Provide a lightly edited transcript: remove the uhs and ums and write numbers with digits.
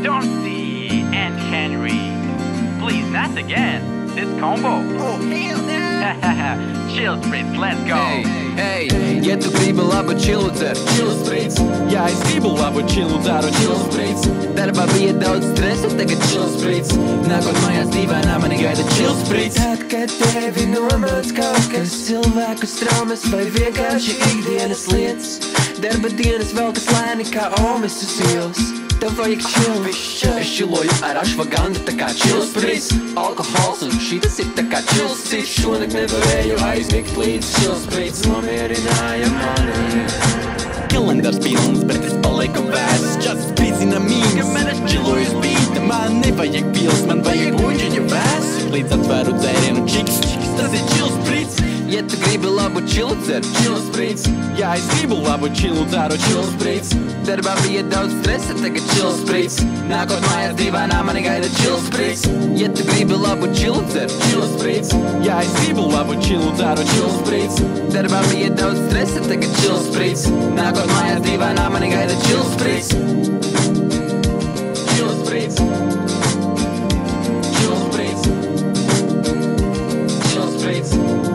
Dorsey and Henry. Please, not again. This combo. Oh, hell no! Chill Spritz, let's go. Hey, ja tu gribi labu čilu dzer, Chill Spritz. Jā, es gribu labu čilu dzeru, Chill Spritz. Darbā bija daudz stresa, tagad Chill Spritz. Nākot mājās dīvainā, mani gaida Chill Spritz. Tad, kad tevi nomāc kaut kas, cilvēku traumas vai vienkārši ikdienas lietas, darba dienas vēl kas lēni kā omis uz ielas. Tev vajag chill. Es čiloju ar ašvagandu, tā kā Chill Spritz. Alkohols un šitas ir tā kā Chill Spritz. Šonakt nevarēju aizmigt līdz Chill Spritz nomierināja mani. Kalendārs pilns, bet es palieku vēss. Čas sprizina mīns, kamēr es čiloju uz bīta. Man nevajag pils, man vajag buļģiņu vēss. Līdz atvēru dzērienu čiks, tas ir Chill Spritz. Ja tu gribi labu čilu dzer, Chill Spritz. Jā, es gribu labu čilu dzeru, Chill Spritz. Darbā bija daudz stresa, tagad Chill Spritz. Nākot mājās dīvainā, mani gaida Chill Spritz. Ja tu gribi labu čilu dzer, Chill Spritz. Jā, es gribu labu čilu dzeru, Chill Spritz. Darbā bija daudz stresa, tagad Chill Spritz. Nākot mājās dīvainā, mani gaida Chill Spritz. Chill Spritz. Chill Spritz. Chill Spritz.